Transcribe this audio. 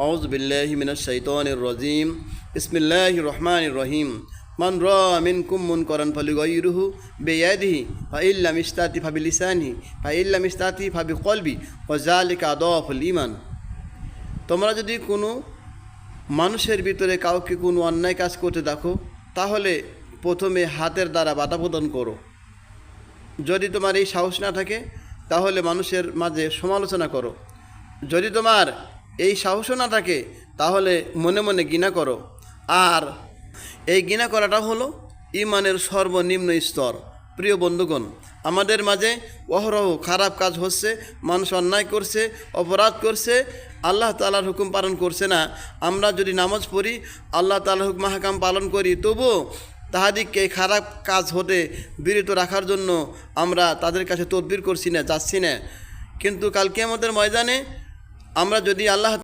আউযু বিল্লাহি মিনাশ শাইতানির রাজিম। বিসমিল্লাহির রহমানির রহিম। মান রাআ মিনকুম মুনকারান ফালিগাইয়িরহু বিয়াদিহি ফাইল্লাম ইস্তাতি ফাবিলিসানিহি ফাইল্লাম ইস্তাতি ফাবিকলবি ওয়া যালিকা আদাফুল ঈমান। তোমরা যদি কোনো মানুষের ভিতরে কাউকে কোনো অন্যায় কাজ করতে দেখো, তাহলে প্রথমে হাতের দ্বারা বাধা প্রদান করো। যদি তোমার এই সাহস না থাকে, তাহলে মানুষের মাঝে সমালোচনা করো। যদি তোমার এই সাহসও না থাকে, তাহলে মনে মনে ঘৃণা করো। আর এই ঘৃণা করাটা হলো ঈমানের সর্বনিম্ন স্তর। প্রিয় বন্ধুগণ, আমাদের মাঝে অহরহ খারাপ কাজ হচ্ছে, মানুষ অন্যায় করছে, অপরাধ করছে, আল্লাহ তাআলার হুকুম পালন করছে না। আমরা যদি নামাজ পড়ি, আল্লাহ তাআলার হুকুম হাকাম পালন করি, তবুও তাহাদিগকে খারাপ কাজ হতে বিরত রাখার জন্য আমরা তাদের কাছে তদবির করছি না, যাচ্ছি না। কিন্তু কাল কিয়ামতের ময়দানে আমরা যদি আল্লাহ